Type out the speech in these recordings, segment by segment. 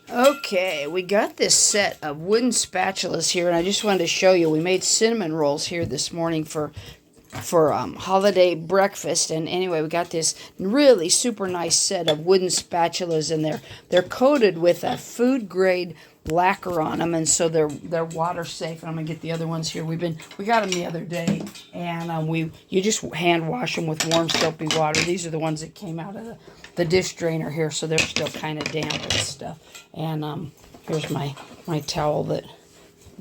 Okay, we got this set of wooden spatulas here, and I just wanted to show you. We made cinnamon rolls here this morning for holiday breakfast. And anyway, we got this really super nice set of wooden spatulas, and they're coated with a food grade lacquer on them, and so they're water safe. And I'm gonna get the other ones here. We got them the other day, and you just hand wash them with warm soapy water. These are the ones that came out of the dish drainer here, so they're still kind of damp and stuff. And here's my towel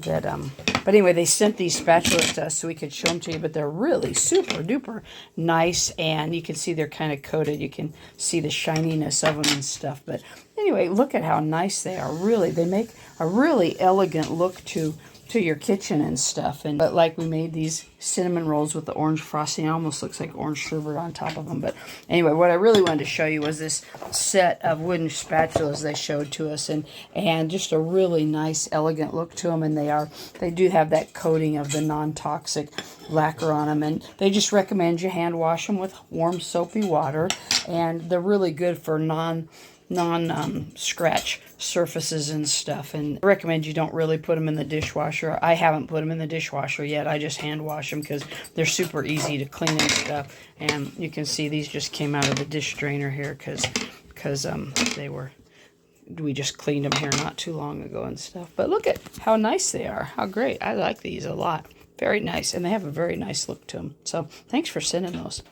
but anyway, they sent these spatulas to us so we could show them to you, but they're really super duper nice, and you can see they're kind of coated. You can see the shininess of them and stuff. But anyway, look at how nice they are. Really, they make a really elegant look to your kitchen and stuff. But like, we made these cinnamon rolls with the orange frosting. It almost looks like orange sherbet on top of them. But anyway, what I really wanted to show you was this set of wooden spatulas they showed to us, and just a really nice elegant look to them. And they do have that coating of the non-toxic lacquer on them, and they just recommend you hand wash them with warm soapy water. And they're really good for non-scratch surfaces and stuff. And I recommend you don't really put them in the dishwasher. I haven't put them in the dishwasher yet. I just hand wash them because they're super easy to clean and stuff. And you can see these just came out of the dish drainer here because we just cleaned them here not too long ago and stuff. But look at how nice they are. How great. I like these a lot. Very nice. And they have a very nice look to them. So thanks for sending those.